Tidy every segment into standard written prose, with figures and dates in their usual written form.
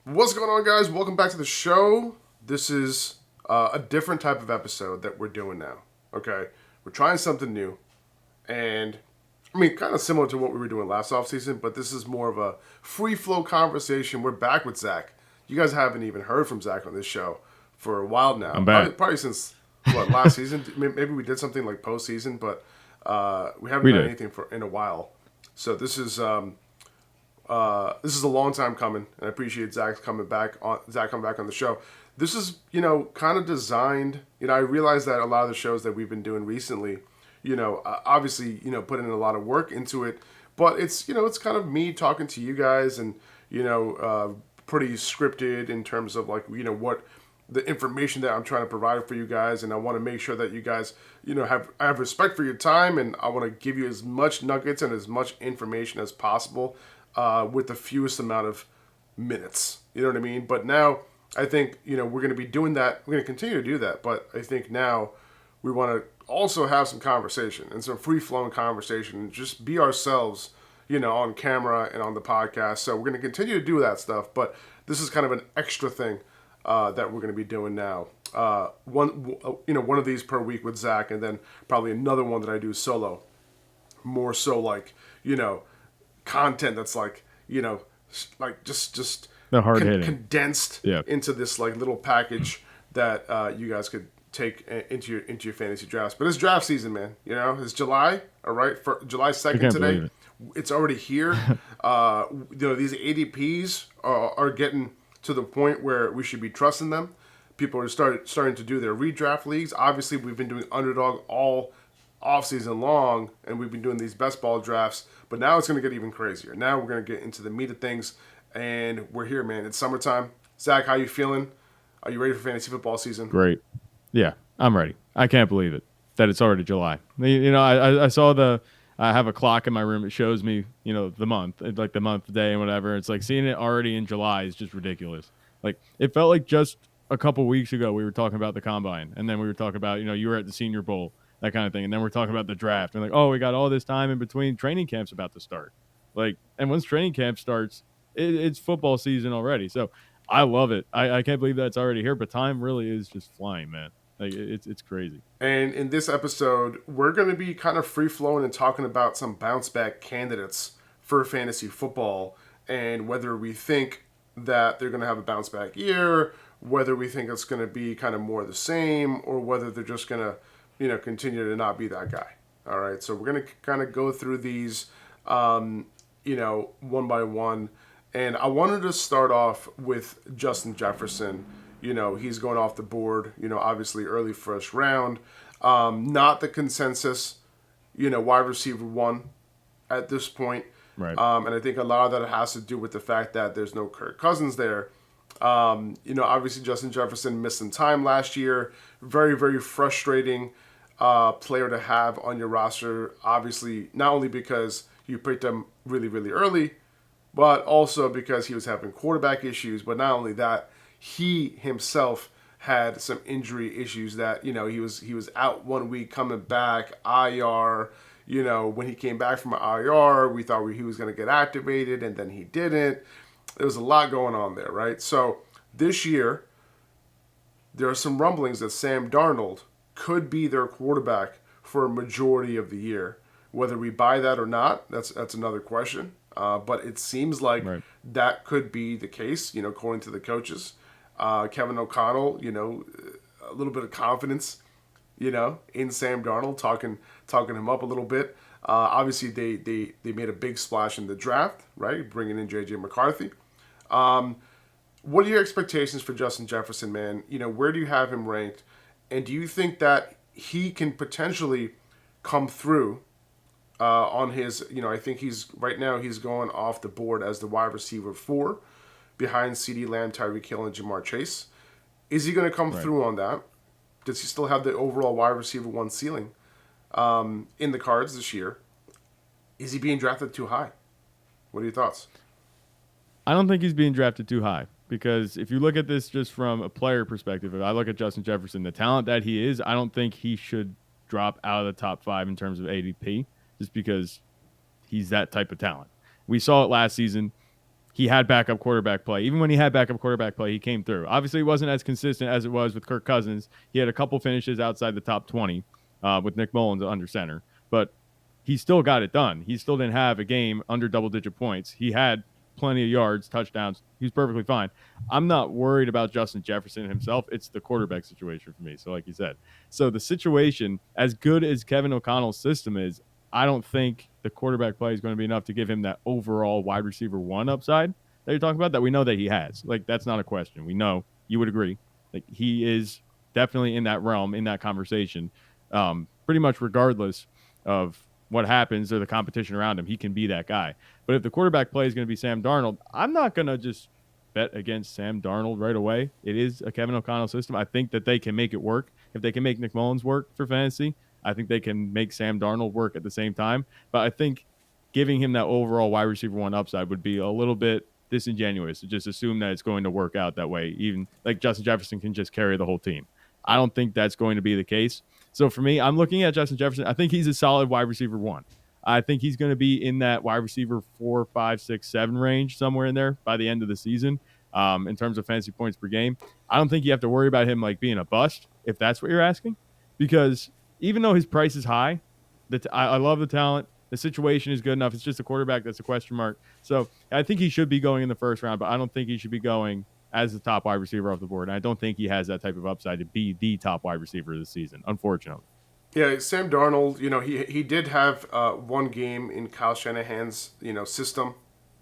What's going on, guys? Welcome back to the show. This is a different type of episode that we're doing now. Okay, we're trying something new, and I mean, kind of similar to what we were doing last offseason, but this is more of a free flow conversation. We're back with Zach. You guys haven't even heard from Zach on this show for a while now. I'm Probably, back. probably since what last season? Maybe we did something like postseason, but we haven't We done did. anything in a while. So this is a long time coming, and I appreciate Zach coming back on the show. This is, kind of designed. I realize that a lot of the shows that we've been doing recently, obviously, putting in a lot of work into it, but it's kind of me talking to you guys, and pretty scripted in terms of like, what the information that I'm trying to provide for you guys, and I want to make sure that you guys, I have respect for your time, and I want to give you as much nuggets and as much information as possible with the fewest amount of minutes. You know what I mean? But now I think we're going to be doing that. We're going to continue to do that, but I think now we want to also have some conversation and some free flowing conversation, and just be ourselves, on camera and on the podcast. So we're going to continue to do that stuff, but this is kind of an extra thing that we're going to be doing now. One of these per week with Zach, and then probably another one that I do solo. More so like, content that's like, like just The hard hitting. condensed Yeah. into this like little package that you guys could take into your fantasy drafts. But it's draft season, man. It's July. All right, for July 2nd can't today. believe it. It's already here. These ADPs are getting to the point where we should be trusting them. People are starting to do their redraft leagues. Obviously, we've been doing underdog all off-season long, and we've been doing these best ball drafts, but now it's going to get even crazier. Now we're going to get into the meat of things, and we're here, man. It's summertime. Zach, how you feeling? Are you ready for fantasy football season? Great. Yeah, I'm ready. I can't believe it that it's already July. I saw I have a clock in my room. It shows me, the month, like the month, day, and whatever. It's like seeing it already in July is just ridiculous. Like it felt like just a couple weeks ago we were talking about the combine, and then we were talking about, you were at the Senior Bowl, that kind of thing, and then we're talking about the draft, and like, oh, we got all this time in between. Training camp's about to start. Like, and once training camp starts, it's football season already. So I love it. I can't believe that's already here, but time really is just flying, man. Like it's crazy. And in this episode, we're going to be kind of free-flowing and talking about some bounce-back candidates for fantasy football, and whether we think that they're going to have a bounce-back year, whether we think it's going to be kind of more the same, or whether they're just going to continue to not be that guy. All right, so we're going to kind of go through these, one by one. And I wanted to start off with Justin Jefferson. He's going off the board, obviously early first round. Not the consensus, wide receiver one at this point. Right. And I think a lot of that has to do with the fact that there's no Kirk Cousins there. Obviously Justin Jefferson missed some time last year. Very, very frustrating player to have on your roster. Obviously, not only because you picked him really, really early, but also because he was having quarterback issues. But not only that, he himself had some injury issues that, he was out 1 week, coming back, IR. When he came back from IR, we thought he was going to get activated, and then he didn't. There was a lot going on there, right? So this year, there are some rumblings that Sam Darnold could be their quarterback for a majority of the year. Whether we buy that or not, that's another question. But it seems like Right. that could be the case, according to the coaches. Kevin O'Connell, a little bit of confidence, in Sam Darnold, talking him up a little bit. Obviously, they made a big splash in the draft, right? Bringing in J.J. McCarthy. What are your expectations for Justin Jefferson, man? Where do you have him ranked? And do you think that he can potentially come through on his, I think he's going off the board as the wide receiver 4 behind CeeDee Lamb, Tyreek Hill, and Jamar Chase. Is he going to come through on that? Does he still have the overall wide receiver 1 ceiling in the cards this year? Is he being drafted too high? What are your thoughts? I don't think he's being drafted too high, because if you look at this just from a player perspective, if I look at Justin Jefferson, the talent that he is, I don't think he should drop out of the top 5 in terms of ADP, just because he's that type of talent. We saw it last season. he had backup quarterback play. Even when he had backup quarterback play, he came through. Obviously, it wasn't as consistent as it was with Kirk Cousins. He had a couple finishes outside the top 20 with Nick Mullins under center, but he still got it done. He still didn't have a game under double-digit points. He had plenty of yards, touchdowns. He was perfectly fine. I'm not worried about Justin Jefferson himself. It's the quarterback situation for me. So like you said, so the situation, as good as Kevin O'Connell's system is, I don't think the quarterback play is going to be enough to give him that overall wide receiver one upside that you're talking about that we know that he has. Like, that's not a question. We know, you would agree. Like, he is definitely in that realm, in that conversation, pretty much regardless of what happens or the competition around him. He can be that guy. But if the quarterback play is going to be Sam Darnold, I'm not going to just bet against Sam Darnold right away. It is a Kevin O'Connell system. I think that they can make it work. If they can make Nick Mullins work for fantasy, I think they can make Sam Darnold work at the same time. But I think giving him that overall wide receiver one upside would be a little bit disingenuous to just assume that it's going to work out that way. Even like Justin Jefferson can just carry the whole team. I don't think that's going to be the case. So for me, I'm looking at Justin Jefferson. I think he's a solid wide receiver one. I think he's going to be in that wide receiver 4, 5, 6, 7 range, somewhere in there by the end of the season in terms of fantasy points per game. I don't think you have to worry about him like being a bust, if that's what you're asking, because even though his price is high, I love the talent. The situation is good enough. It's just a quarterback that's a question mark. So I think he should be going in the first round, but I don't think he should be going as the top wide receiver off the board. And I don't think he has that type of upside to be the top wide receiver of the season, unfortunately. Yeah, Sam Darnold, he did have one game in Kyle Shanahan's, system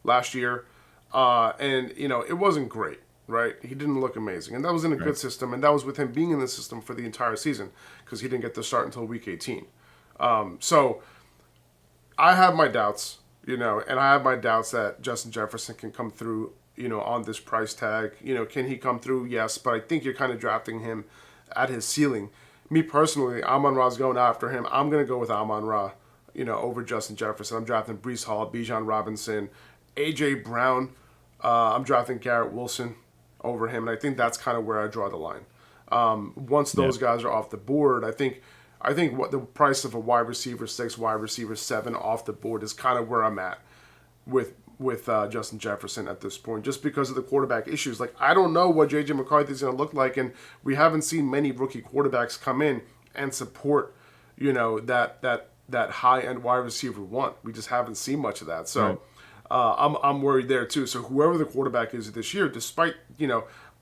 last year. And, it wasn't great, right? He didn't look amazing. And that was in a good system. And that was with him being in the system for the entire season because he didn't get to start until week 18. So I have my doubts, and I have my doubts that Justin Jefferson can come through, on this price tag. Can he come through? Yes. But I think you're kind of drafting him at his ceiling. Me personally, Amon-Ra's going after him. I'm going to go with Amon-Ra, over Justin Jefferson. I'm drafting Breece Hall, Bijan Robinson, A.J. Brown. I'm drafting Garrett Wilson over him, and I think that's kind of where I draw the line. Once those guys are off the board, I think what the price of a wide receiver 6, wide receiver 7 off the board is kind of where I'm at with Justin Jefferson at this point, just because of the quarterback issues. Like, I don't know what J.J. McCarthy is going to look like, and we haven't seen many rookie quarterbacks come in and support, that high-end wide receiver one. We just haven't seen much of that. So I'm worried there too. So whoever the quarterback is this year, despite,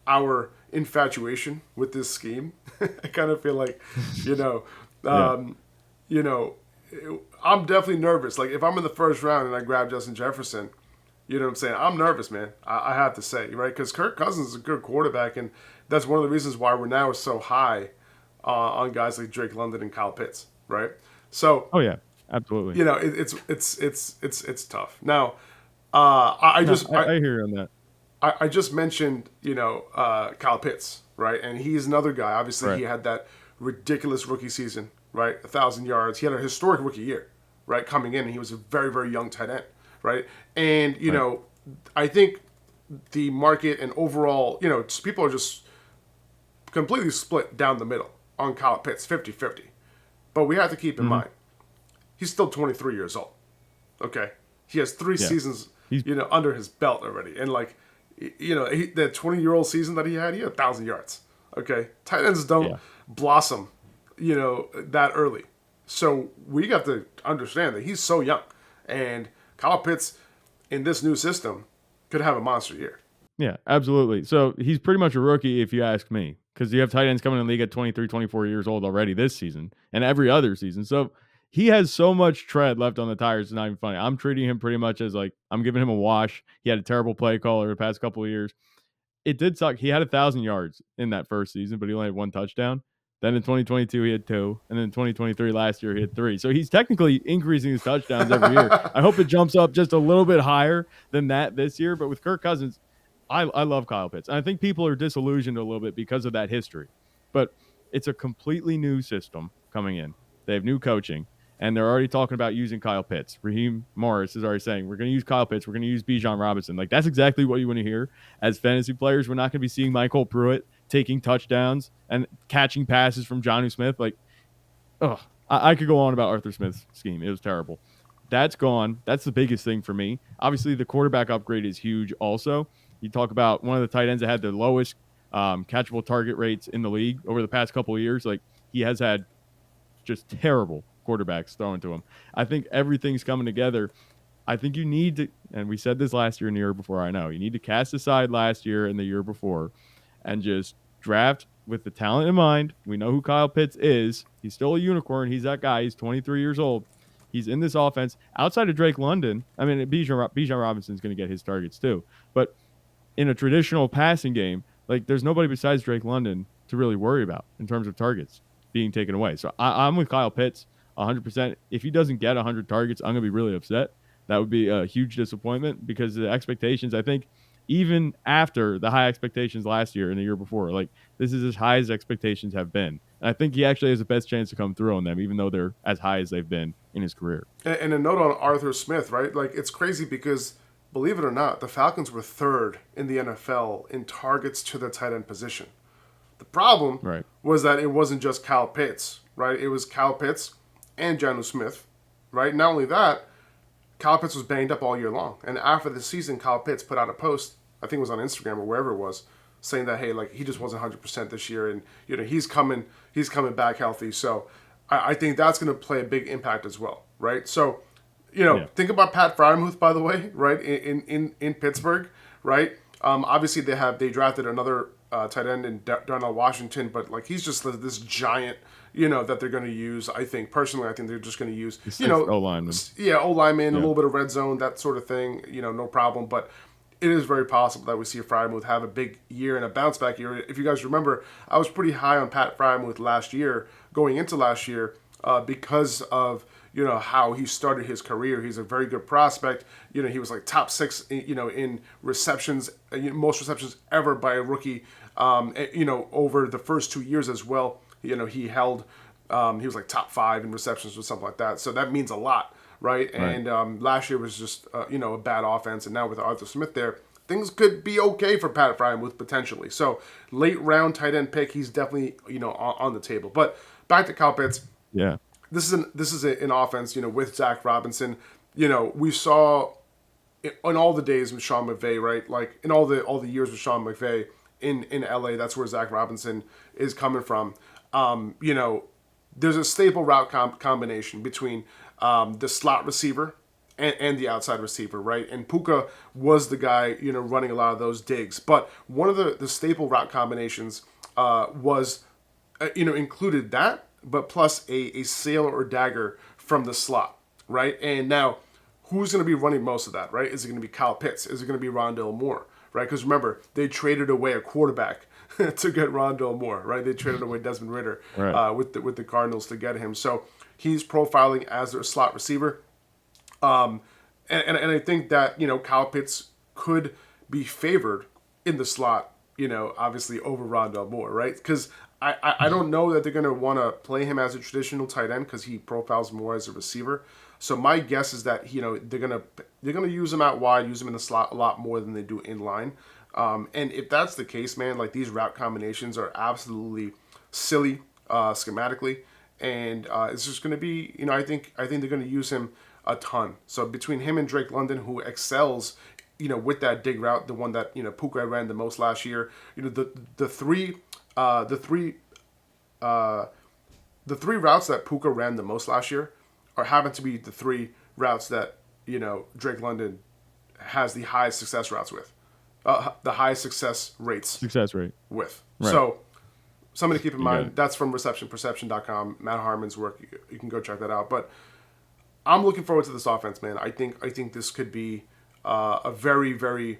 our infatuation with this scheme, I kind of feel like, I'm definitely nervous. Like, if I'm in the first round and I grab Justin Jefferson, you know what I'm saying? I'm nervous, man. I have to say, right? Because Kirk Cousins is a good quarterback, and that's one of the reasons why we're now so high on guys like Drake London and Kyle Pitts, right? So, oh yeah, absolutely. It's tough. Now, I hear you on that. I just mentioned, Kyle Pitts, right? And he's another guy. Obviously, he had that ridiculous rookie season, right? 1,000 yards. He had a historic rookie year, right? Coming in, and he was a very, very young tight end, right? And, I think the market and overall, people are just completely split down the middle on Kyle Pitts, 50-50. But we have to keep in mind, he's still 23 years old, okay? He has 3 seasons, under his belt already. And, like, that 20-year-old season that he had 1,000 yards, okay? Tight ends don't blossom, that early. So we got to understand that he's so young. And Kyle Pitts, in this new system, could have a monster year. Yeah, absolutely. So he's pretty much a rookie if you ask me, because you have tight ends coming in the league at 23, 24 years old already this season and every other season. So he has so much tread left on the tires. It's not even funny. I'm treating him pretty much as like I'm giving him a wash. He had a terrible play caller the past couple of years. It did suck. He had 1,000 yards in that first season, but he only had 1 touchdown. Then in 2022, he had 2. And then in 2023, last year, he had 3. So he's technically increasing his touchdowns every year. I hope it jumps up just a little bit higher than that this year. But with Kirk Cousins, I love Kyle Pitts. And I think people are disillusioned a little bit because of that history. But it's a completely new system coming in. They have new coaching. And they're already talking about using Kyle Pitts. Raheem Morris is already saying, we're going to use Kyle Pitts. We're going to use Bijan Robinson. Like, that's exactly what you want to hear as fantasy players. We're not going to be seeing Michael Pruitt taking touchdowns and catching passes from Jonnu Smith. Like, I could go on about Arthur Smith's scheme. It was terrible. that's gone. That's the biggest thing for me. Obviously, the quarterback upgrade is huge also. You talk about one of the tight ends that had the lowest catchable target rates in the league over the past couple of years. Like, he has had just terrible quarterbacks thrown to him. I think everything's coming together. I think you need to, and we said this last year and the year before, I know, you need to cast aside last year and the year before and just draft with the talent in mind. We know who Kyle Pitts is. He's still a unicorn. He's that guy. He's 23 years old. He's in this offense. Outside of Drake London, I mean, Bijan Robinson's going to get his targets too. But in a traditional passing game, like, there's nobody besides Drake London to really worry about in terms of targets being taken away. So I'm with Kyle Pitts 100%. If he doesn't get 100 targets, I'm going to be really upset. That would be a huge disappointment because the expectations, I think, even after the high expectations last year and the year before, like, this is as high as expectations have been. And I think he actually has the best chance to come through on them, even though they're as high as they've been in his career. And a note on Arthur Smith, right? Like, it's crazy because, believe it or not, the Falcons were third in the NFL in targets to the tight end position. The problem was that it wasn't just Kyle Pitts, right? It was Kyle Pitts and Geno Smith, right? Not only that, Kyle Pitts was banged up all year long. And after the season, Kyle Pitts put out a post, I think it was on Instagram or wherever it was, saying that, hey, like, he just wasn't 100% this year, and, you know, he's coming back healthy. So I think that's going to play a big impact as well, right? So, you know, think about Pat Freiermuth, by the way, right, in Pittsburgh, right? Obviously, they drafted another tight end in Darnell Washington, but, like, he's just this giant, you know, that they're going to use. I think they're just going to use, you know, O-lineman. Yeah, O-lineman, a little bit of red zone, that sort of thing, you know, no problem. But it is very possible that we see Freiermuth have a big year and a bounce back year. If you guys remember, I was pretty high on Pat Freiermuth last year, going into last year, because of, you know, how he started his career. He's a very good prospect. You know, he was like top 6, you know, in receptions, most receptions ever by a rookie, you know, over the first 2 years as well. You know, he held, he was like top 5 in receptions or something like that. So that means a lot, right? And last year was just, you know, a bad offense. And now with Arthur Smith there, things could be okay for Pat Freiermuth potentially. So late round tight end pick, he's definitely, you know, on the table. But back to Kyle Pitts. Yeah. This is an offense, you know, with Zach Robinson. You know, we saw in all the days with Sean McVay, right? Like, in all the years with Sean McVay in LA, that's where Zach Robinson is coming from. You know, there's a staple route combination between the slot receiver and the outside receiver, right? And Puka was the guy, you know, running a lot of those digs. But one of the staple route combinations was, you know, included that, but plus a sail or dagger from the slot, right? And now, who's going to be running most of that, right? Is it going to be Kyle Pitts? Is it going to be Rondale Moore, right? Because remember, they traded away a quarterback to get Rondale Moore, right? They traded away Desmond Ridder with the Cardinals to get him. So he's profiling as their slot receiver. And I think that, you know, Kyle Pitts could be favored in the slot, you know, obviously over Rondale Moore, right? Because I don't know that they're going to want to play him as a traditional tight end because he profiles more as a receiver. So my guess is that, you know, they're gonna use him out wide, use him in the slot a lot more than they do in line. And if that's the case, man, like, these route combinations are absolutely silly schematically, and it's just going to be, you know, I think they're going to use him a ton. So between him and Drake London, who excels, you know, with that dig route, the one that, you know, Puka ran the most last year, you know, the three routes that Puka ran the most last year happen to be the 3 routes that, you know, Drake London has the highest success routes with. The highest success rate with. Right. So something to keep in mind. That's from receptionperception.com. Matt Harmon's work. You can go check that out. But I'm looking forward to this offense, man. I think this could be a very, very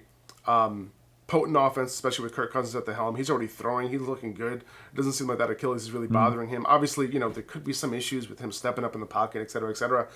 potent offense, especially with Kirk Cousins at the helm. He's already throwing. He's looking good. It doesn't seem like that Achilles is really bothering him. Obviously, you know, there could be some issues with him stepping up in the pocket, et cetera, et cetera.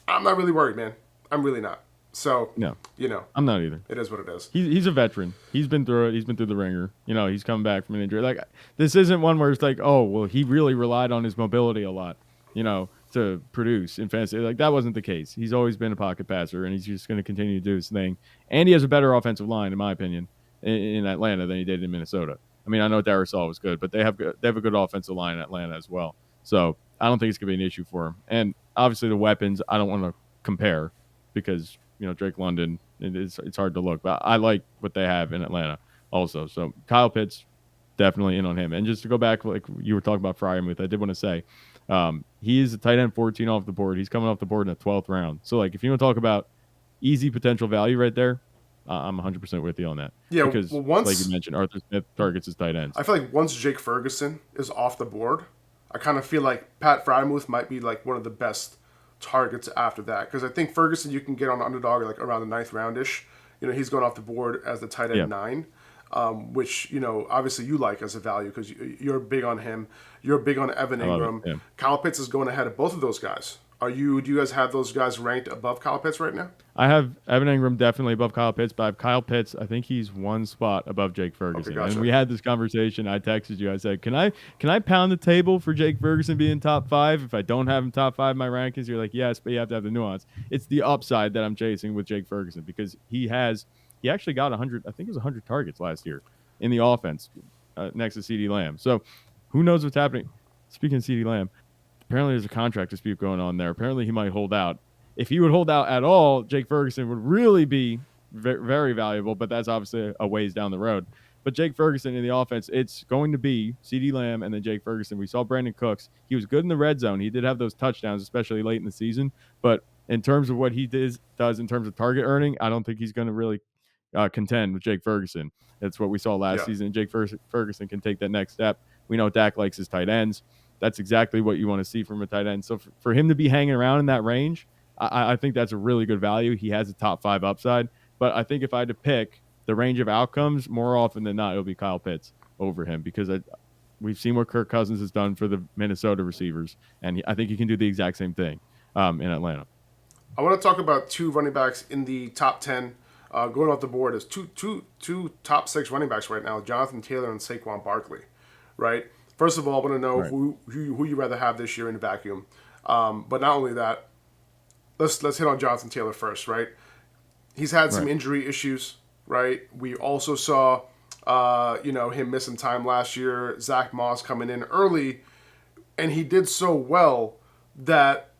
I'm not really worried, man. I'm really not. So, no, you know, I'm not either. It is what it is. He's a veteran. He's been through it. He's been through the ringer. You know, he's come back from an injury. Like, this isn't one where it's like, oh, well, he really relied on his mobility a lot, you know, to produce in fantasy. Like, that wasn't the case. He's always been a pocket passer, and he's just going to continue to do his thing. And he has a better offensive line, in my opinion, in Atlanta than he did in Minnesota. I mean, I know Darrisaw was good, but they have a good offensive line in Atlanta as well. So I don't think it's going to be an issue for him. And obviously the weapons, I don't want to compare because Drake London. It's hard to look, but I like what they have in Atlanta also. So Kyle Pitts, definitely in on him. And just to go back, like you were talking about Freiermuth, I did want to say he is a tight end 14 off the board. He's coming off the board in the 12th round. So like if you want to talk about easy potential value right there, I'm 100% with you on that. Yeah, because like you mentioned, Arthur Smith targets his tight ends. I feel like once Jake Ferguson is off the board, I kind of feel like Pat Freiermuth might be like one of the best targets after that, because I think Ferguson you can get on underdog like around the 9th roundish. He's going off the board as the tight end 9. Which obviously you like as a value because you're big on him. You're big on Evan Ingram. Yeah. Kyle Pitts is going ahead of both of those guys. Do you guys have those guys ranked above Kyle Pitts right now? I have Evan Ingram definitely above Kyle Pitts, but I have Kyle Pitts. I think he's one spot above Jake Ferguson. Okay, gotcha. And we had this conversation. I texted you. I said, "Can I pound the table for Jake Ferguson being top 5? If I don't have him top 5 in my rankings?" You're like, "Yes, but you have to have the nuance." It's the upside that I'm chasing with Jake Ferguson because he actually got 100. I think it was 100 targets last year in the offense next to CeeDee Lamb. So who knows what's happening? Speaking of CeeDee Lamb, apparently there's a contract dispute going on there. Apparently he might hold out. If he would hold out at all, Jake Ferguson would really be very, very valuable, but that's obviously a ways down the road. But Jake Ferguson in the offense, it's going to be CeeDee Lamb and then Jake Ferguson. We saw Brandon Cooks. He was good in the red zone. He did have those touchdowns, especially late in the season. But in terms of what he does in terms of target earning, I don't think he's going to really contend with Jake Ferguson. That's what we saw last season. Jake Ferguson can take that next step. We know Dak likes his tight ends. That's exactly what you want to see from a tight end. So for him to be hanging around in that range, I think that's a really good value. He has a top 5 upside. But I think if I had to pick the range of outcomes, more often than not, it'll be Kyle Pitts over him because we've seen what Kirk Cousins has done for the Minnesota receivers, and I think he can do the exact same thing in Atlanta. I want to talk about 2 running backs in the top 10. Going off the board is two top 6 running backs right now, Jonathan Taylor and Saquon Barkley, right? First of all, I want to know who you rather have this year in a vacuum. But not only that, let's hit on Jonathan Taylor first, right? He's had some injury issues, right? We also saw, him missing time last year. Zach Moss coming in early, and he did so well that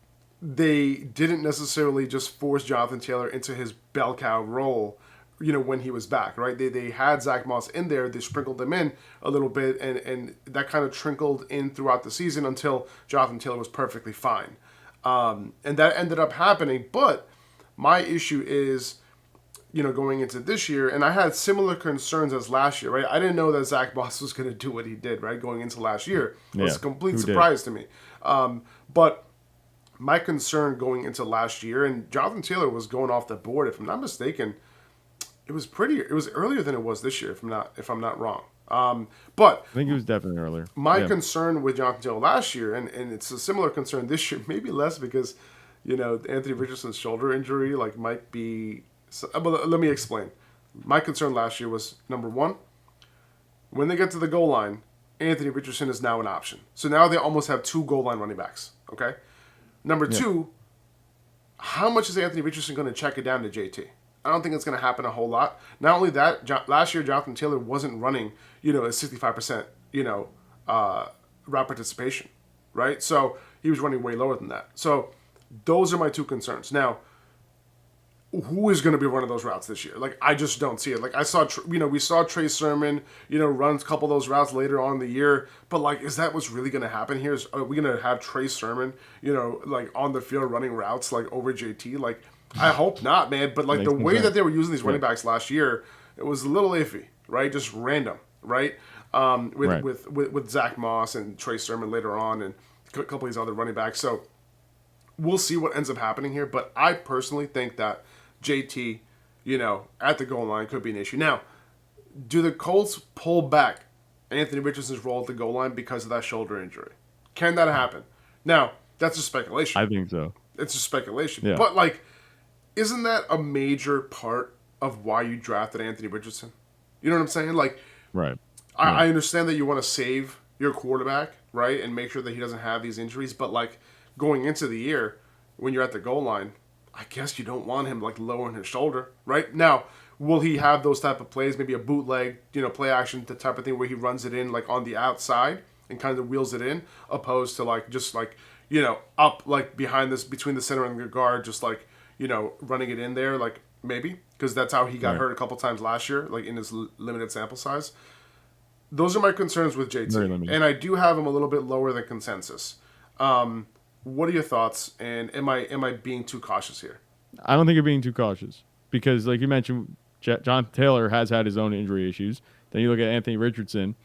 they didn't necessarily just force Jonathan Taylor into his bell cow role, when he was back, right? They had Zach Moss in there. They sprinkled him in a little bit, and that kind of trickled in throughout the season until Jonathan Taylor was perfectly fine. And that ended up happening. But my issue is, going into this year, and I had similar concerns as last year, right? I didn't know that Zach Moss was going to do what he did, right? Going into last year. It was a complete surprise to me. But my concern going into last year, and Jonathan Taylor was going off the board, if I'm not mistaken, it was earlier than it was this year, if I'm not wrong. But I think it was definitely earlier. My concern with Jonathan Taylor last year, and it's a similar concern this year, maybe less because, Anthony Richardson's shoulder injury might be. But let me explain. My concern last year was, number one, when they get to the goal line, Anthony Richardson is now an option. So now they almost have 2 goal line running backs. Okay. Number 2, how much is Anthony Richardson going to check it down to JT? I don't think it's going to happen a whole lot. Not only that, last year Jonathan Taylor wasn't running, a 65%, route participation, right? So he was running way lower than that. So those are my 2 concerns. Now, who is going to be running those routes this year? I just don't see it. I saw, we saw Trey Sermon, run a couple of those routes later on in the year. But, is that what's really going to happen here? Are we going to have Trey Sermon, on the field running routes, over JT? I hope not, man. But, the way that they were using these running backs last year, it was a little iffy, right? Just random, right? With Zach Moss and Trey Sermon later on and a couple of these other running backs. So, we'll see what ends up happening here. But I personally think that JT, at the goal line could be an issue. Now, do the Colts pull back Anthony Richardson's role at the goal line because of that shoulder injury? Can that happen? Now, that's a speculation. I think so. It's a speculation. Yeah. But, isn't that a major part of why you drafted Anthony Richardson? You know what I'm saying? Right. I understand that you want to save your quarterback, right, and make sure that he doesn't have these injuries. But, going into the year, when you're at the goal line, I guess you don't want him lowering his shoulder, right? Now, will he have those type of plays, maybe a bootleg, play action, the type of thing where he runs it in on the outside and kind of wheels it in, opposed to just up behind this between the center and the guard, just running it in there, like maybe because that's how he got Right. hurt a couple times last year, like in his limited sample size. Those are my concerns with Very JT, limited. and I do have him a little bit lower than consensus. What are your thoughts? And am I being too cautious here? I don't think you're being too cautious because, like you mentioned, Jonathan Taylor has had his own injury issues. Then you look at Anthony Richardson.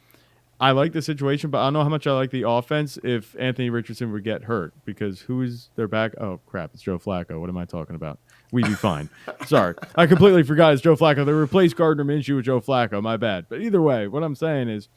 I like the situation, but I don't know how much I like the offense if Anthony Richardson would get hurt because who is their back? Oh, crap. It's Joe Flacco. What am I talking about? We'd be fine. Sorry. I completely forgot it's Joe Flacco. They replaced Gardner Minshew with Joe Flacco. My bad. But either way, what I'm saying is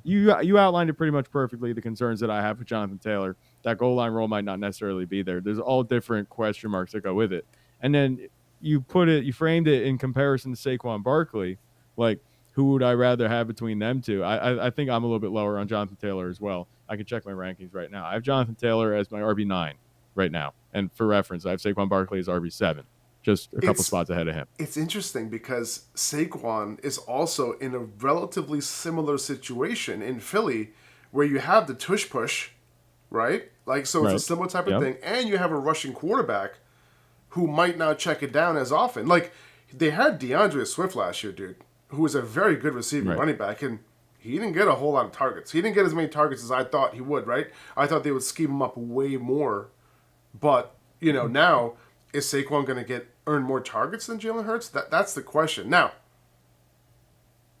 you outlined it pretty much perfectly, the concerns that I have with Jonathan Taylor. That goal line role might not necessarily be there. There's all different question marks that go with it. And then you framed it in comparison to Saquon Barkley, like, who would I rather have between them two? I think I'm a little bit lower on Jonathan Taylor as well. I can check my rankings right now. I have Jonathan Taylor as my RB9 right now. And for reference, I have Saquon Barkley as RB7, just a couple spots ahead of him. It's interesting because Saquon is also in a relatively similar situation in Philly where you have the tush push, right? Like, so it's a similar type of thing. And you have a rushing quarterback who might not check it down as often. Like, they had DeAndre Swift last year, dude, who was a very good receiving running back, and he didn't get a whole lot of targets. He didn't get as many targets as I thought he would, right? I thought they would scheme him up way more. But, now, is Saquon going to earn more targets than Jalen Hurts? That's the question. Now,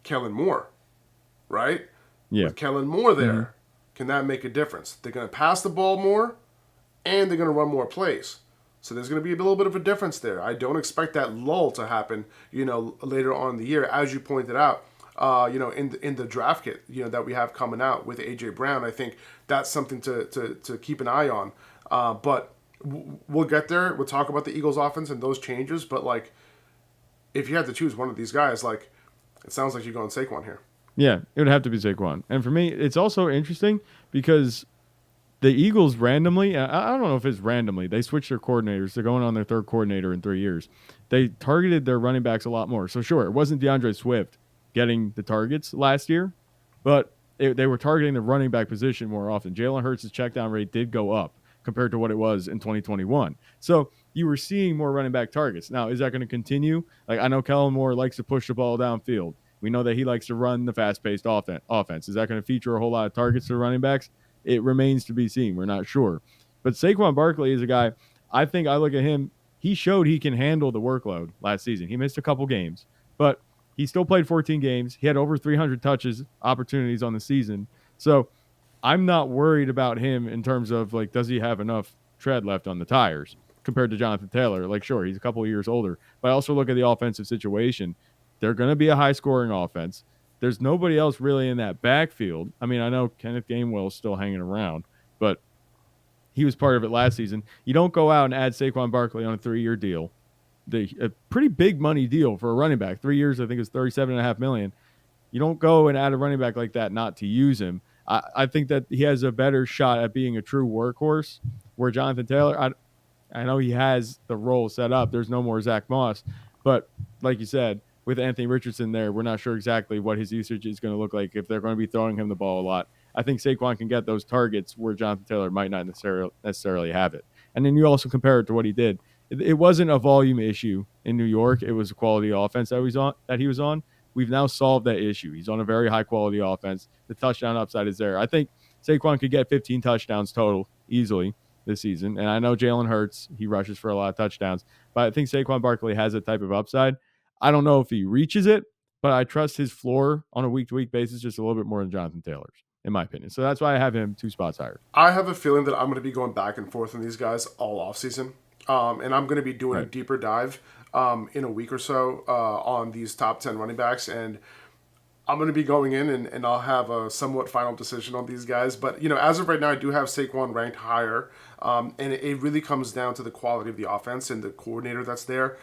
Kellen Moore, right? Yeah. With Kellen Moore there, can that make a difference? They're going to pass the ball more, and they're going to run more plays. So there's going to be a little bit of a difference there. I don't expect that lull to happen, later on in the year, as you pointed out. In the draft kit, that we have coming out with AJ Brown, I think that's something to keep an eye on. But we'll get there. We'll talk about the Eagles' offense and those changes. But like, if you had to choose one of these guys, like, it sounds like you're going Saquon here. Yeah, it would have to be Saquon. And for me, it's also interesting because the Eagles randomly, I don't know if it's randomly, they switched their coordinators. They're going on their third coordinator in 3 years. They targeted their running backs a lot more. So sure, it wasn't DeAndre Swift getting the targets last year, but they were targeting the running back position more often. Jalen Hurts' checkdown rate did go up compared to what it was in 2021. So you were seeing more running back targets. Now, is that going to continue? Like, I know Kellen Moore likes to push the ball downfield. We know that he likes to run the fast-paced offense. Is that going to feature a whole lot of targets to running backs? It remains to be seen. We're not sure. But Saquon Barkley is a guy, I think I look at him, he showed he can handle the workload last season. He missed a couple games, but he still played 14 games. He had over 300 touches, opportunities on the season. So I'm not worried about him in terms of, like, does he have enough tread left on the tires compared to Jonathan Taylor? Like, sure, he's a couple of years older. But I also look at the offensive situation. They're going to be a high-scoring offense. There's nobody else really in that backfield. I mean, I know Kenneth Gainwell's still hanging around, but he was part of it last season. You don't go out and add Saquon Barkley on a 3-year deal. A pretty big money deal for a running back. 3 years, I think, is $37.5 million. You don't go and add a running back like that not to use him. I think that he has a better shot at being a true workhorse, where Jonathan Taylor, I know he has the role set up. There's no more Zach Moss. But like you said, with Anthony Richardson there, we're not sure exactly what his usage is going to look like, if they're going to be throwing him the ball a lot. I think Saquon can get those targets where Jonathan Taylor might not necessarily have it. And then you also compare it to what he did. It wasn't a volume issue in New York. It was a quality offense that he was on. We've now solved that issue. He's on a very high-quality offense. The touchdown upside is there. I think Saquon could get 15 touchdowns total easily this season. And I know Jalen Hurts, he rushes for a lot of touchdowns. But I think Saquon Barkley has a type of upside. I don't know if he reaches it, but I trust his floor on a week-to-week basis just a little bit more than Jonathan Taylor's, in my opinion. So that's why I have him 2 spots higher. I have a feeling that I'm going to be going back and forth on these guys all offseason. And I'm going to be doing a deeper dive in a week or so on these top 10 running backs. And I'm going to be going in and I'll have a somewhat final decision on these guys. But, as of right now, I do have Saquon ranked higher. And it really comes down to the quality of the offense and the coordinator that's there.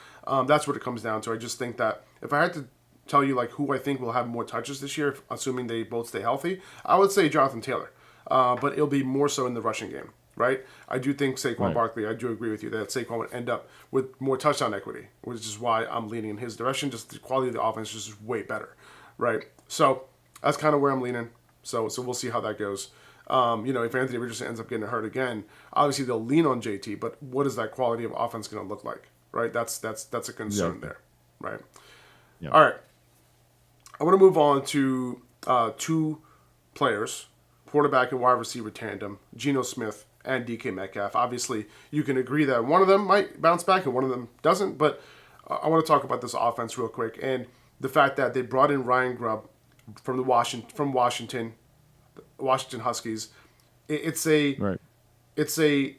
That's what it comes down to. I just think that if I had to tell you, like, who I think will have more touches this year, assuming they both stay healthy, I would say Jonathan Taylor. But it'll be more so in the rushing game, right? I do think Saquon Barkley, I do agree with you that Saquon would end up with more touchdown equity, which is why I'm leaning in his direction. Just the quality of the offense is way better, right? So that's kind of where I'm leaning. So we'll see how that goes. If Anthony Richardson ends up getting hurt again, obviously they'll lean on JT. But what is that quality of offense going to look like? Right. That's a concern there. Right. Yeah. All right. I want to move on to two players, quarterback and wide receiver tandem, Geno Smith and DK Metcalf. Obviously, you can agree that one of them might bounce back and one of them doesn't. But I want to talk about this offense real quick and the fact that they brought in Ryan Grubb from Washington Huskies. It's a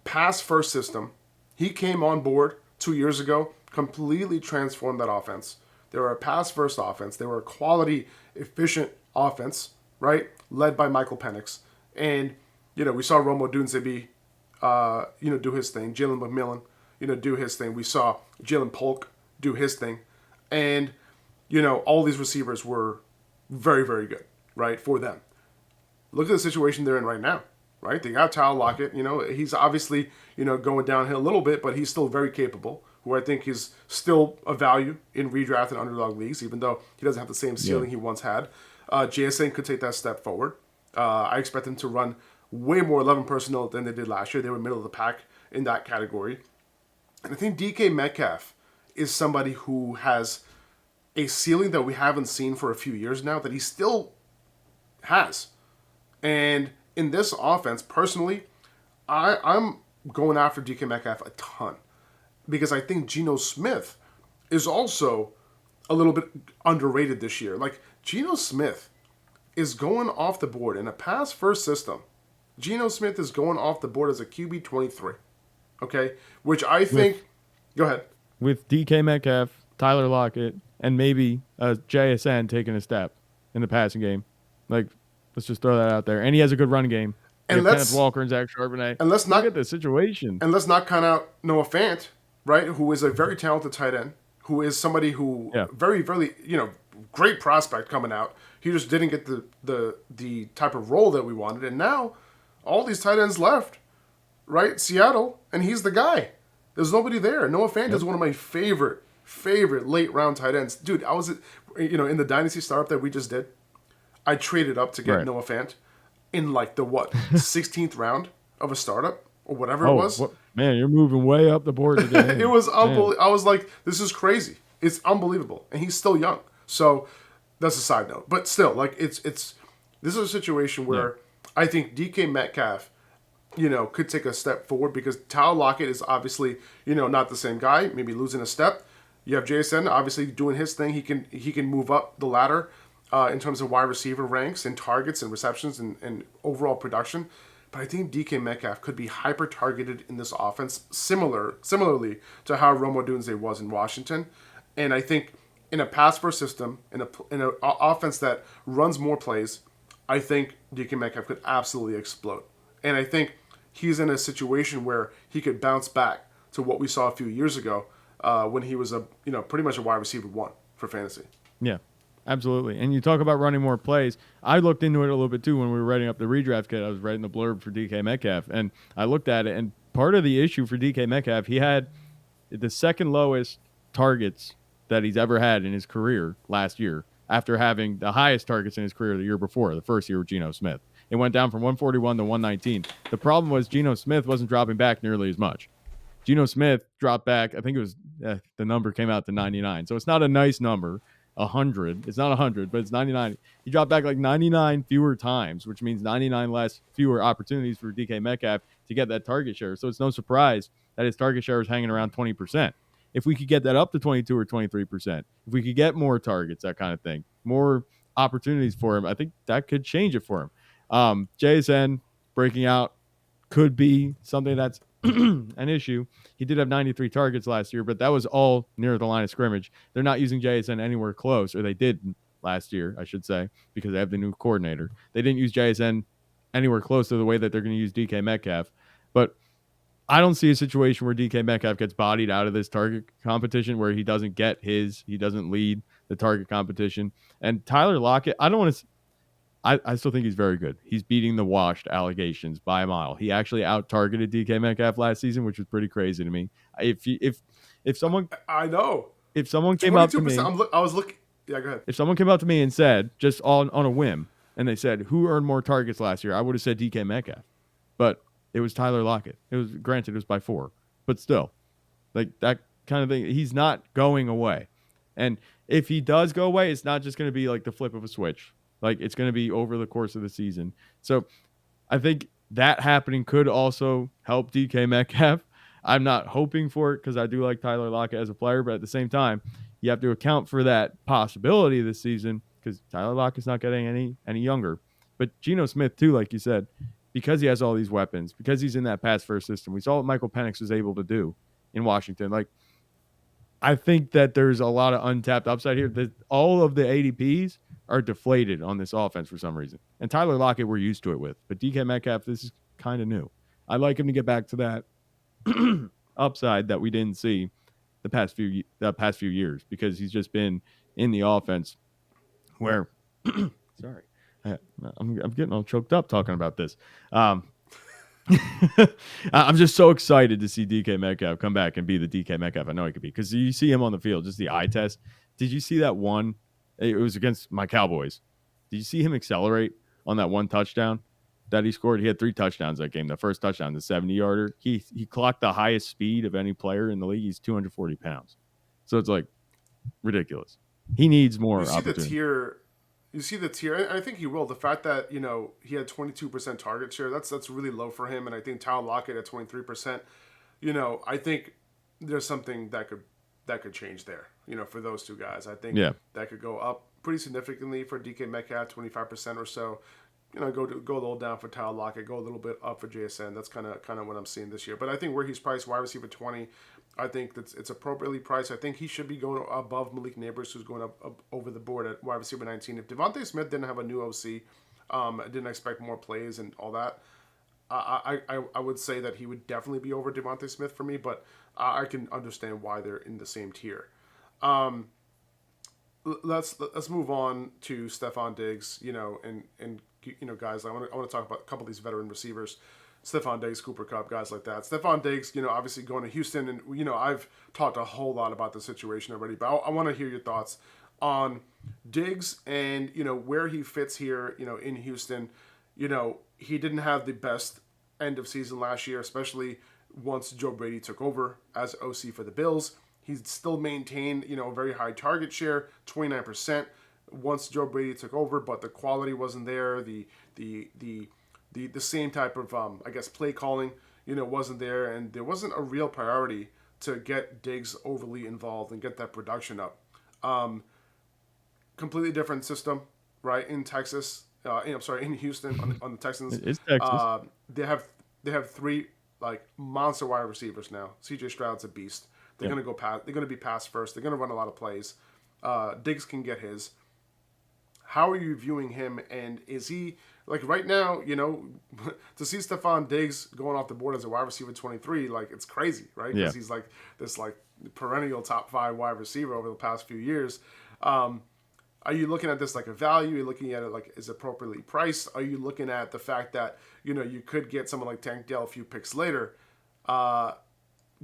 pass first system. He came on board 2 years ago, completely transformed that offense. They were a pass first offense. They were a quality, efficient offense, right? Led by Michael Penix. And, we saw Rome Odunze do his thing. Jalen McMillan, do his thing. We saw Jalen Polk do his thing. And, all these receivers were very, very good, right, for them. Look at the situation they're in right now, right? They got Tyler Lockett. He's obviously, going downhill a little bit, but he's still very capable, who I think is still a value in redraft and underdog leagues, even though he doesn't have the same ceiling he once had. JSN could take that step forward. I expect them to run way more 11 personnel than they did last year. They were middle of the pack in that category. And I think DK Metcalf is somebody who has a ceiling that we haven't seen for a few years now that he still has. And in this offense, personally, I'm going after DK Metcalf a ton because I think Geno Smith is also a little bit underrated this year. Like, Geno Smith is going off the board in a pass-first system. Geno Smith is going off the board as a QB 23, okay? Which I think... Go ahead. With DK Metcalf, Tyler Lockett, and maybe JSN taking a step in the passing game. Like, let's just throw that out there. And he has a good run game. And Kenneth Walker and Zach Charbonnet. And let's not look at the situation. And let's not count out Noah Fant, right? Who is a very talented tight end. Who is somebody who very, very, great prospect coming out. He just didn't get the type of role that we wanted. And now all these tight ends left, right? Seattle, and he's the guy. There's nobody there. Noah Fant is one of my favorite late round tight ends. Dude, I was in the dynasty startup that we just did. I traded up to get Noah Fant in like the 16th round of a startup or whatever it was. Man, you're moving way up the board today. It was unbelievable. I was like, this is crazy. It's unbelievable, and he's still young. So that's a side note, but still, like this is a situation where I think DK Metcalf, could take a step forward because Tyler Lockett is obviously, not the same guy. Maybe losing a step. You have JSN obviously doing his thing. He can move up the ladder in terms of wide receiver ranks and targets and receptions and overall production. But I think DK Metcalf could be hyper targeted in this offense, similarly to how Rome Odunze was in Washington. And I think in a pass first system, in an offense that runs more plays, I think DK Metcalf could absolutely explode. And I think he's in a situation where he could bounce back to what we saw a few years ago when he was pretty much a wide receiver one for fantasy. Yeah, absolutely. And you talk about running more plays. I looked into it a little bit too when we were writing up the redraft kit. I was writing the blurb for DK Metcalf, and I looked at it. And part of the issue for DK Metcalf, he had the second lowest targets that he's ever had in his career last year, after having the highest targets in his career the year before, the first year with Geno Smith. It went down from 141 to 119. The problem was Geno Smith wasn't dropping back nearly as much. Geno Smith dropped back, I think it was, the number came out to 99. So it's not a nice number, 100. It's not 100, but it's 99. He dropped back like 99 fewer times, which means 99 fewer opportunities for DK Metcalf to get that target share. So it's no surprise that his target share is hanging around 20%. If we could get that up to 22 or 23%, if we could get more targets, that kind of thing, more opportunities for him, I think that could change it for him. JSN breaking out could be something that's an issue. He did have 93 targets last year, but that was all near the line of scrimmage. They're not using JSN anywhere close, or they did last year, I should say, because they have the new coordinator. They didn't use JSN anywhere close to the way that they're going to use DK Metcalf. But I don't see a situation where DK Metcalf gets bodied out of this target competition where he doesn't lead the target competition. And Tyler Lockett, I still think he's very good. He's beating the washed allegations by a mile. He actually out-targeted DK Metcalf last season, which was pretty crazy to me. If someone came up to me, I was looking. Yeah, go ahead. If someone came up to me and said, just on a whim, and they said, who earned more targets last year? I would have said DK Metcalf. But it was Tyler Lockett. Granted, it was by 4. But still, like that kind of thing. He's not going away. And if he does go away, it's not just going to be like the flip of a switch. Like it's going to be over the course of the season. So I think that happening could also help DK Metcalf. I'm not hoping for it because I do like Tyler Lockett as a player, but at the same time, you have to account for that possibility this season because Tyler Lockett's not getting any younger. But Geno Smith too, like you said, because he has all these weapons, because he's in that pass first system. We saw what Michael Penix was able to do in Washington. Like I think that there's a lot of untapped upside here. All of the ADPs are deflated on this offense for some reason. And Tyler Lockett, we're used to it with. But DK Metcalf, this is kind of new. I'd like him to get back to that upside that we didn't see the past few years because he's just been in the offense where sorry. I'm getting all choked up talking about this. I'm just so excited to see DK Metcalf come back and be the DK Metcalf I know he could be because you see him on the field, just the eye test. Did you see that one? It was against my Cowboys. Did you see him accelerate on that one touchdown that he scored? He had 3 touchdowns that game. The first touchdown, the 70-yarder. He clocked the highest speed of any player in the league. He's 240 pounds. So it's like ridiculous. He needs more opportunity. You see the tier. I think he will. The fact that he had 22% target share. That's really low for him. And I think Tyler Lockett at 23%. I think there's something that could change there. For those two guys, I think that could go up pretty significantly for DK Metcalf, 25% or so. Go a little down for Tyler Lockett, go a little bit up for JSN. That's kind of what I'm seeing this year. But I think where he's priced, wide receiver 20, I think it's appropriately priced. I think he should be going above Malik Neighbors, who's going up over the board at wide receiver 19. If Devontae Smith didn't have a new OC, I didn't expect more plays and all that, I would say that he would definitely be over Devontae Smith for me, but I can understand why they're in the same tier. Let's move on to Stefon Diggs, and guys, I want to talk about a couple of these veteran receivers, Stefon Diggs, Cooper Kupp, guys like that. Stefon Diggs, obviously going to Houston, and I've talked a whole lot about the situation already, but I want to hear your thoughts on Diggs and where he fits here, in Houston. He didn't have the best end of season last year, especially once Joe Brady took over as OC for the Bills. He still maintained, a very high target share, 29%. Once Joe Brady took over, but the quality wasn't there. The same type of play calling wasn't there, and there wasn't a real priority to get Diggs overly involved and get that production up. Completely different system, right? In Texas, in Houston on the Texans. It's Texas. They have 3 monster wide receivers now. CJ Stroud's a beast. They're gonna go pass. They're gonna be pass first. They're gonna run a lot of plays. Diggs can get his. How are you viewing him? And is he right now? To see Stefon Diggs going off the board as a wide receiver 23, it's crazy, right? Because he's this perennial top 5 wide receiver over the past few years. Are you looking at this like a value? Are you looking at it is appropriately priced? Are you looking at the fact that you could get someone like Tank Dell a few picks later? Do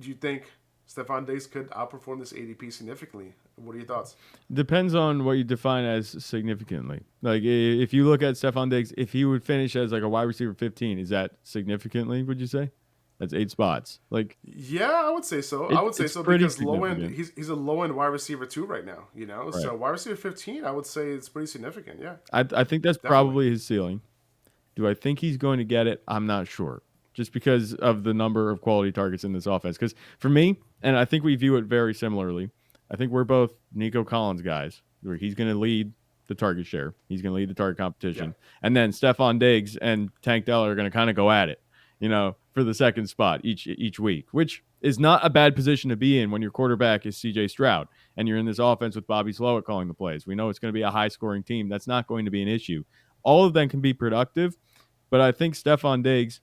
you think Stefon Diggs could outperform this ADP significantly? What are your thoughts? Depends on what you define as significantly. If you look at Stefon Diggs, if he would finish as a wide receiver 15, is that significantly, would you say? That's 8 spots. Yeah, I would say so. I would say so because low end, he's a low end wide receiver 2 right now. Right. So wide receiver 15, I would say it's pretty significant. Yeah, I think that's probably his ceiling. Do I think he's going to get it? I'm not sure. Just because of the number of quality targets in this offense. Because for me, and I think we view it very similarly, I think we're both Nico Collins guys, where he's going to lead the target share. He's going to lead the target competition. Yeah. And then Stefon Diggs and Tank Dell are going to kind of go at it, for the second spot each week, which is not a bad position to be in when your quarterback is CJ Stroud and you're in this offense with Bobby Slowick calling the plays. We know it's going to be a high-scoring team. That's not going to be an issue. All of them can be productive, but I think Stefon Diggs,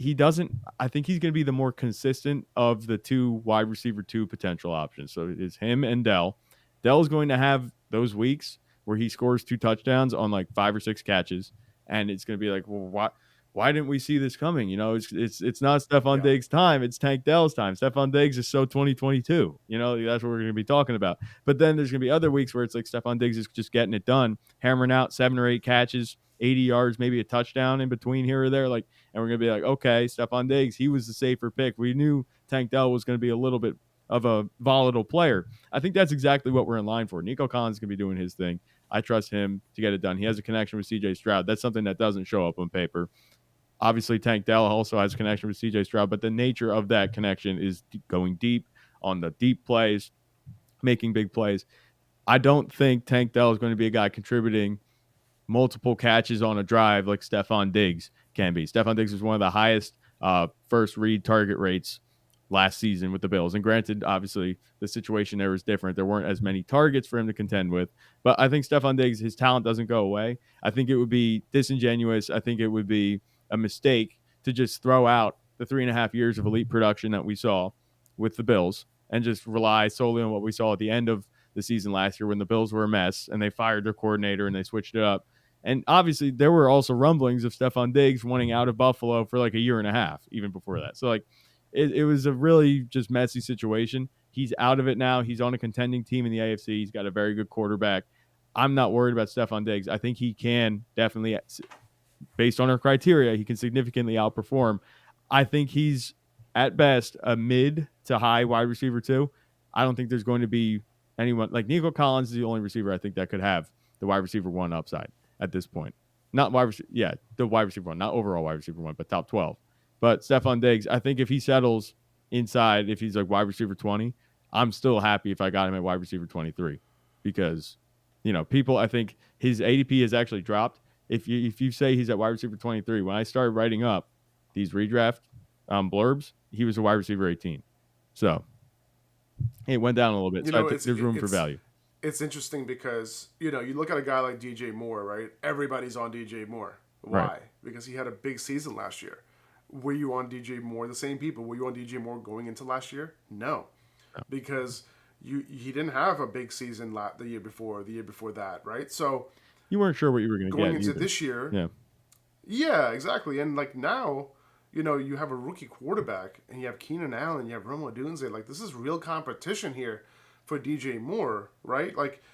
I think he's going to be the more consistent of the 2 wide receiver 2 potential options. So it's him and Dell. Dell's going to have those weeks where he scores 2 touchdowns on 5 or 6 catches. And it's going to be well, why didn't we see this coming? You know, it's not Stefon Yeah. Diggs' time, it's Tank Dell's time. Stefon Diggs is so 2022. You know, that's what we're going to be talking about. But then there's going to be other weeks where it's like Stefon Diggs is just getting it done, hammering out 7 or 8 catches, 80 yards, maybe a touchdown in between here or there. Like, and we're going to be like, okay, Stefon Diggs, he was the safer pick. We knew Tank Dell was going to be a little bit of a volatile player. I think that's exactly what we're in line for. Nico Collins is going to be doing his thing. I trust him to get it done. He has a connection with CJ Stroud. That's something that doesn't show up on paper. Obviously, Tank Dell also has a connection with CJ Stroud, but the nature of that connection is going deep on the deep plays, making big plays. I don't think Tank Dell is going to be a guy contributing multiple catches on a drive like Stefon Diggs can be. Stefon Diggs is one of the highest first read target rates last season with the Bills. And granted, obviously, the situation there was different. There weren't as many targets for him to contend with. But I think Stefon Diggs, his talent doesn't go away. I think it would be disingenuous. I think it would be a mistake to just throw out the 3.5 years of elite production that we saw with the Bills and just rely solely on what we saw at the end of the season last year when the Bills were a mess and they fired their coordinator and they switched it up. And obviously, there were also rumblings of Stefon Diggs wanting out of Buffalo for like a year and a half, even before that. So, like, it was a really just messy situation. He's out of it now. He's on a contending team in the AFC. He's got a very good quarterback. I'm not worried about Stefon Diggs. I think he can definitely, based on our criteria, he can significantly outperform. I think he's, at best, a mid to high wide receiver, too. I don't think there's going to be anyone like Nico Collins is the only receiver I think that could have the wide receiver 1 upside at this point. Not wide receiver, yeah, the wide receiver 1, not overall wide receiver 1, but top 12. But Stefon Diggs, I think if he settles inside, if he's like wide receiver 20, I'm still happy if I got him at wide receiver 23 because, you know, people, I think his ADP has actually dropped. If you say he's at wide receiver 23, when I started writing up these redraft blurbs, he was a wide receiver 18. So it went down a little bit. So I think there's room for value. It's interesting because, you know, you look at a guy like DJ Moore, right? Everybody's on DJ Moore. Why? Right. Because he had a big season last year. Were you on DJ Moore? The same people. Were you on DJ Moore going into last year? No. Because he didn't have a big season the year before that, right? So you weren't sure what you were going to get going into this year. Yeah, exactly. And like now, you know, you have a rookie quarterback and you have Keenan Allen, you have Rome Odunze. Like, this is real competition here for DJ Moore, right? Like,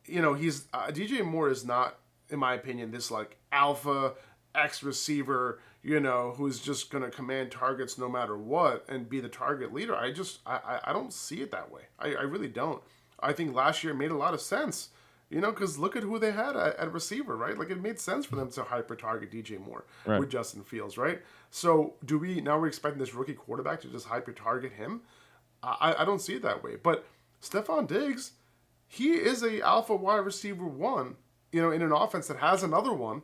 you know, he's DJ Moore is not, in my opinion, this like alpha X receiver, you know, who's just going to command targets no matter what and be the target leader. I don't see it that way. I really don't. I think last year made a lot of sense, you know, because look at who they had at receiver, right? Like, it made sense for them to hyper target DJ Moore with Justin Fields, right? So now we're expecting this rookie quarterback to just hyper target him? I don't see it that way. But Stefon Diggs, he is a alpha wide receiver 1, you know, in an offense that has another one.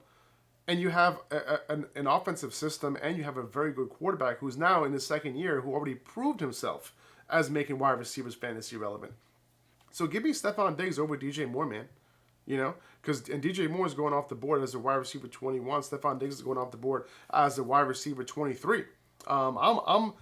And you have an offensive system, and you have a very good quarterback who's now in his second year, who already proved himself as making wide receivers fantasy relevant. So give me Stefon Diggs over DJ Moore, man. You know, because DJ Moore is going off the board as a wide receiver 21. Stefon Diggs is going off the board as a wide receiver 23. I'm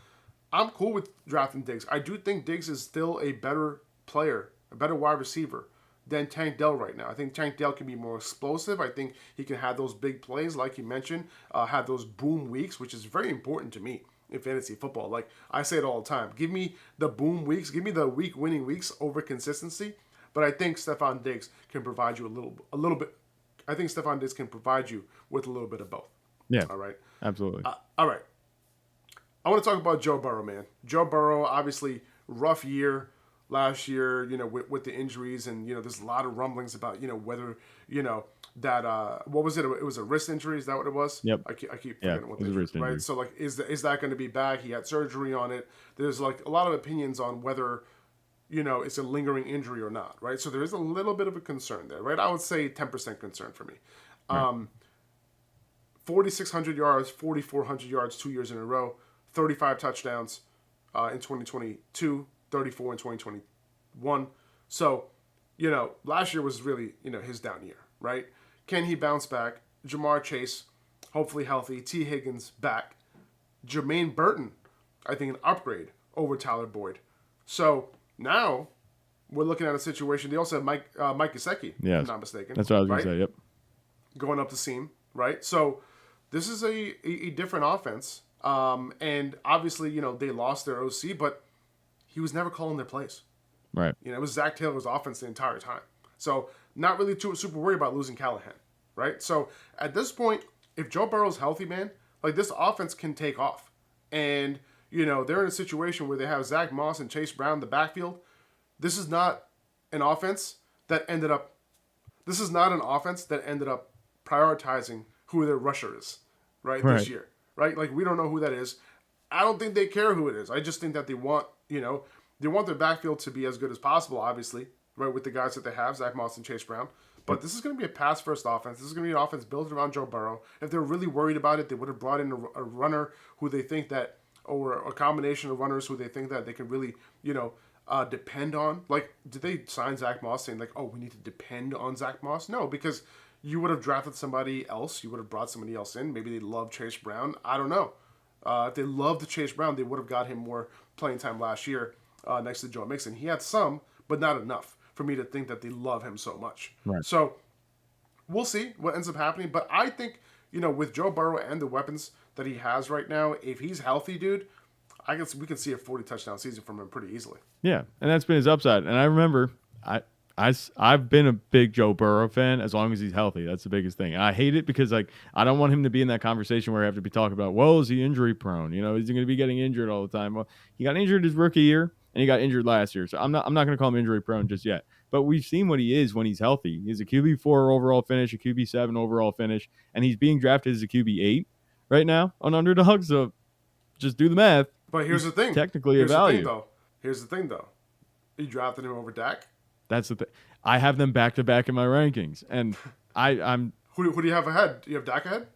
cool with drafting Diggs. I do think Diggs is still a better player, a better wide receiver than Tank Dell right now. I think Tank Dell can be more explosive. I think he can have those big plays, like you mentioned, have those boom weeks, which is very important to me in fantasy football. Like, I say it all the time. Give me the boom weeks. Give me the winning weeks over consistency. But I think Stefon Diggs can provide you a little bit. I think Stefon Diggs can provide you with a little bit of both. Yeah. All right. Absolutely. All right. I want to talk about Joe Burrow, man. Joe Burrow, obviously, rough year last year, you know, with the injuries, and, you know, there's a lot of rumblings about, you know, whether, you know, that what was it? It was a wrist injury. Is that what it was? Yep. I keep forgetting what it was. Wrist injury. Right. So, like, is that going to be back? He had surgery on it. There's like a lot of opinions on whether, you know, it's a lingering injury or not. Right. So there is a little bit of a concern there. Right. I would say 10% concern for me. Right. 4,600 yards, 4,400 yards 2 years in a row, 35 touchdowns in 2022. 34 in 2021. So, you know, last year was really, you know, his down year, right? Can he bounce back? Jamar Chase, hopefully healthy. T. Higgins back. Jermaine Burton, I think an upgrade over Tyler Boyd. So now we're looking at a situation. They also have Mike Gesicki, if I'm not mistaken. That's what I was going to say, yep. Going up the seam, right? So this is a different offense. And obviously, they lost their OC, but he was never calling their plays. Right. It was Zach Taylor's offense the entire time. So not really super worried about losing Callahan, right? So at this point, if Joe Burrow's healthy, man, like this offense can take off. And, they're in a situation where they have Zach Moss and Chase Brown in the backfield. This is not an offense that ended up prioritizing who their rusher is, right, this year, right? Like, we don't know who that is. I don't think they care who it is. I just think that they want their backfield to be as good as possible, obviously, right, with the guys that they have, Zach Moss and Chase Brown. But this is going to be a pass-first offense. This is going to be an offense built around Joe Burrow. If they're really worried about it, they would have brought in a runner who they think that, or a combination of runners who they think that they can really, depend on. Like, did they sign Zach Moss saying, like, oh, we need to depend on Zach Moss? No, because you would have drafted somebody else. You would have brought somebody else in. Maybe they love Chase Brown. I don't know. If they loved Chase Brown, they would have got him more playing time last year next to Joe Mixon. He had some, but not enough for me to think that they love him so much. Right. So we'll see what ends up happening. But I think, with Joe Burrow and the weapons that he has right now, if he's healthy, dude, I guess we can see a 40 touchdown season from him pretty easily. Yeah, and that's been his upside. And I remember I've been a big Joe Burrow fan as long as he's healthy. That's the biggest thing. And I hate it because, like, I don't want him to be in that conversation where I have to be talking about, well, is he injury prone? Is he going to be getting injured all the time? Well, he got injured his rookie year, and he got injured last year. So I'm not going to call him injury prone just yet. But we've seen what he is when he's healthy. He's a QB4 overall finish, a QB7 overall finish, and he's being drafted as a QB8 right now on Underdog. So just do the math. But here's the thing. Technically a value. Here's the thing, though. You drafted him over Dak? That's the thing. I have them back-to-back in my rankings. And I'm... Who do you have ahead? Do you have Dak ahead?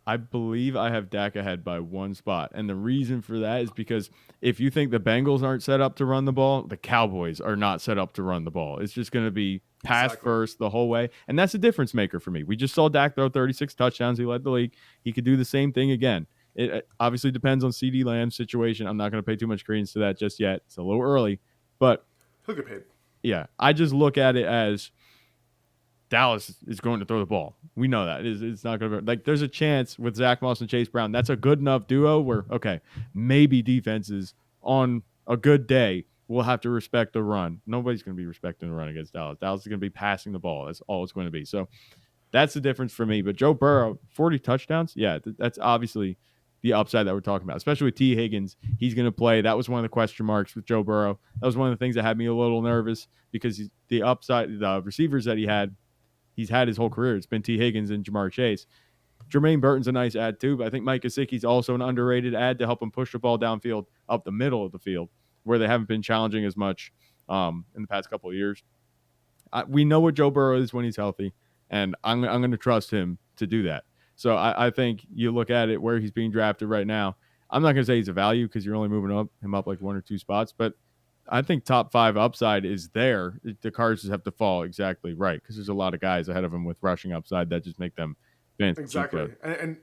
I believe I have Dak ahead by one spot. And the reason for that is because if you think the Bengals aren't set up to run the ball, the Cowboys are not set up to run the ball. It's just going to be pass first the whole way. And that's a difference maker for me. We just saw Dak throw 36 touchdowns. He led the league. He could do the same thing again. It obviously depends on CeeDee Lamb's situation. I'm not going to pay too much credence to that just yet. It's a little early. But he'll get paid. Yeah, I just look at it as Dallas is going to throw the ball. We know that. It's not going to be like there's a chance with Zach Moss and Chase Brown. That's a good enough duo where, okay, maybe defenses on a good day will have to respect the run. Nobody's going to be respecting the run against Dallas. Dallas is going to be passing the ball. That's all it's going to be. So that's the difference for me. But Joe Burrow, 40 touchdowns, yeah, that's obviously the upside that we're talking about, especially with T. Higgins. He's going to play. That was one of the question marks with Joe Burrow. That was one of the things that had me a little nervous because the upside, the receivers that he's had his whole career. It's been T. Higgins and Jamar Chase. Jermaine Burton's a nice add too, but I think Mike Gesicki's also an underrated add to help him push the ball downfield up the middle of the field where they haven't been challenging as much in the past couple of years. We know what Joe Burrow is when he's healthy, and I'm going to trust him to do that. So I think you look at it where he's being drafted right now. I'm not going to say he's a value because you're only moving him up like one or two spots, but I think top 5 upside is there. The cards just have to fall exactly right because there's a lot of guys ahead of him with rushing upside that just make them exactly. And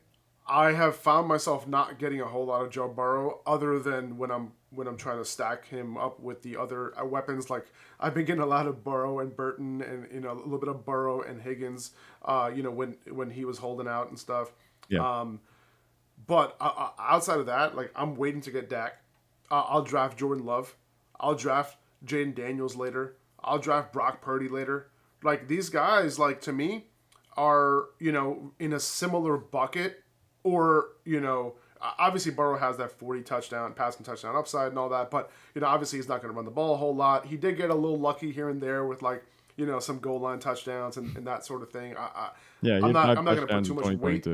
I have found myself not getting a whole lot of Joe Burrow other than when I'm trying to stack him up with the other weapons. Like I've been getting a lot of Burrow and Burton and a little bit of Burrow and Higgins. When he was holding out and stuff. Yeah. But outside of that, like I'm waiting to get Dak. I'll draft Jordan Love. I'll draft Jaden Daniels later. I'll draft Brock Purdy later. Like these guys, like to me, are in a similar bucket. Or, obviously Burrow has that 40 passing touchdown upside and all that. But, obviously he's not going to run the ball a whole lot. He did get a little lucky here and there with, like, some goal line touchdowns and that sort of thing. I'm not going to put too much weight.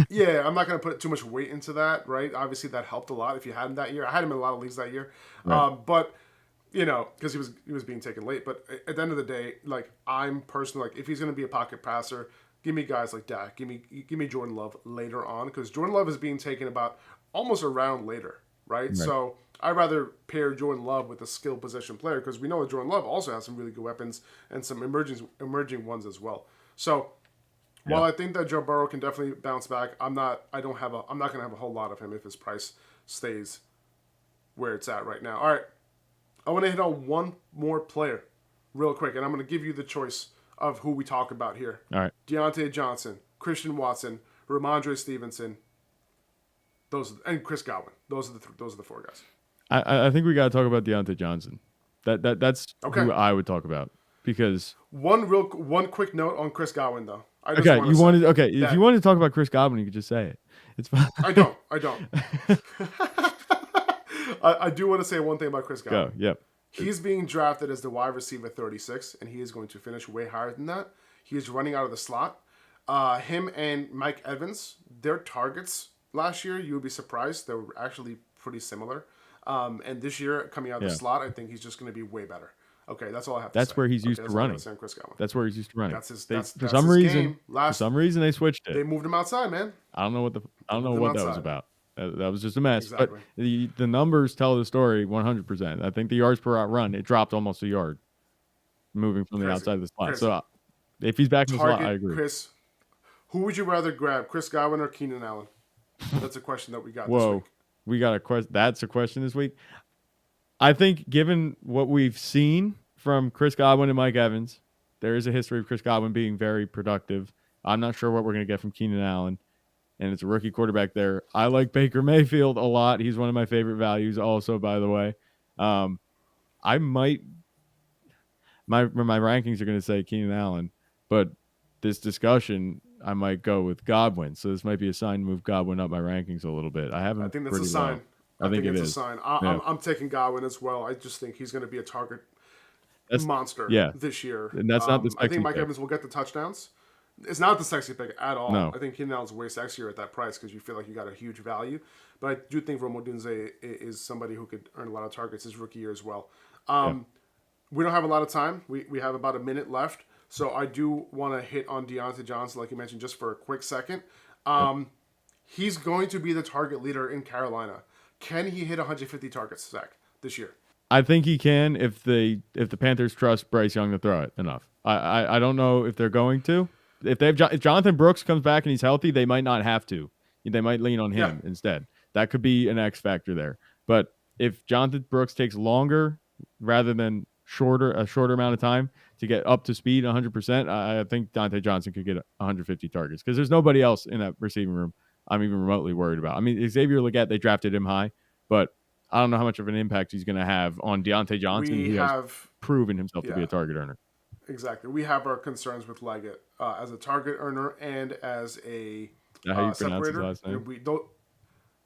Yeah, I'm not going to put too much weight into that, right? Obviously that helped a lot if you had him that year. I had him in a lot of leagues that year. Right. But, because he was being taken late. But at the end of the day, like, I'm personally, like, if he's going to be a pocket passer, give me guys like Dak. Give me Jordan Love later on because Jordan Love is being taken about almost a round later, right? So I'd rather pair Jordan Love with a skill position player because we know that Jordan Love also has some really good weapons and some emerging ones as well. So while I think that Joe Burrow can definitely bounce back, I'm not going to have a whole lot of him if his price stays where it's at right now. All right, I want to hit on one more player real quick, and I'm going to give you the choice of who we talk about here. All right. Diontae Johnson, Christian Watson, Ramondre Stevenson, and Chris Godwin. Those are the four guys. I think we got to talk about Diontae Johnson. That's Okay. who I would talk about because one quick note on Chris Godwin though. if you wanted to talk about Chris Godwin, you could just say it. It's fine. I don't. I do want to say one thing about Chris Godwin. Go. Yep. He's being drafted as the wide receiver 36, and he is going to finish way higher than that. He is running out of the slot. Him and Mike Evans, their targets last year, you would be surprised. They were actually pretty similar. And this year, coming out of the slot, I think he's just going to be way better. Okay, that's all I have to say. That's where he's used to running. That's where he's used to running. For some reason, they switched it. They moved him outside, man. I don't know what that was about. That was just a mess. Exactly. But the numbers tell the story 100%. I think the yards per out run, it dropped almost a yard moving from the outside of the slot. So if he's back in the slot, I agree. Chris, who would you rather grab, Chris Godwin or Keenan Allen? That's a question that we got this week. We got a question. That's a question this week. I think given what we've seen from Chris Godwin and Mike Evans, there is a history of Chris Godwin being very productive. I'm not sure what we're going to get from Keenan Allen. And it's a rookie quarterback there. I like Baker Mayfield a lot. He's one of my favorite values also, by the way. I might – my rankings are going to say Keenan Allen, but this discussion, I might go with Godwin. So this might be a sign to move Godwin up my rankings a little bit. I think that's a sign. I think it's a sign. I'm taking Godwin as well. I just think he's going to be a target monster this year. And that's not the sexy I think Mike pick. Evans will get the touchdowns. It's not the sexy pick at all. No. I think Keenan Allen's way sexier at that price because you feel like you got a huge value. But I do think Rome Odunze is somebody who could earn a lot of targets his rookie year as well. We don't have a lot of time. We have about a minute left. So I do want to hit on Diontae Johnson, like you mentioned, just for a quick second. He's going to be the target leader in Carolina. Can he hit 150 targets, Zach, this year? I think he can if the Panthers trust Bryce Young to throw it enough. I don't know if they're going to. If Jonathan Brooks comes back and he's healthy, they might not have to. They might lean on him instead. That could be an X factor there. But if Jonathan Brooks takes longer rather than a shorter amount of time to get up to speed 100%, I think Diontae Johnson could get 150 targets because there's nobody else in that receiving room I'm even remotely worried about. I mean, Xavier Legette, they drafted him high, but I don't know how much of an impact he's going to have on Diontae Johnson. He has proven himself to be a target earner. Exactly. We have our concerns with Leggett as a target earner and as a how you separator. Pronounce his last name? We don't.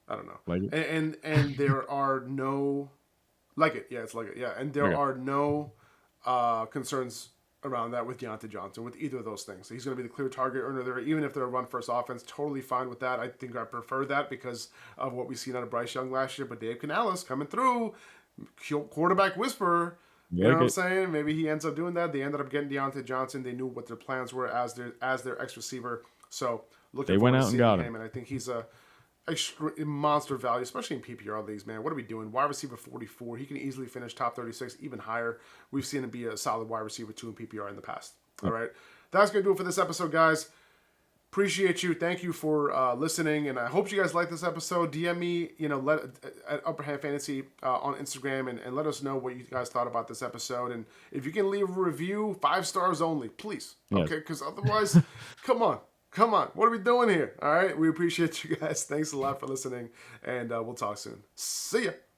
I don't know. Leggett? And there are no Leggett. Yeah, it's Leggett. Yeah, and there are no concerns around that with Diontae Johnson with either of those things. So he's going to be the clear target earner there, even if they're a run first offense. Totally fine with that. I think I prefer that because of what we've seen out of Bryce Young last year. But Dave Canales coming through, quarterback whisperer. You know what I'm saying? Maybe he ends up doing that. They ended up getting Diontae Johnson. They knew what their plans were as their ex receiver. So they went out and got him. And I think he's a monster value, especially in PPR leagues, man. What are we doing? Wide receiver 44. He can easily finish top 36, even higher. We've seen him be a solid wide receiver 2 in PPR in the past. All right. That's going to do it for this episode, guys. Appreciate you. Thank you for listening, and I hope you guys like this episode. DM me, at Upper Hand Fantasy on Instagram, and let us know what you guys thought about this episode. And if you can leave a review, 5 stars only, please. Yes. Okay, because otherwise, come on. What are we doing here? All right, we appreciate you guys. Thanks a lot for listening, and we'll talk soon. See ya.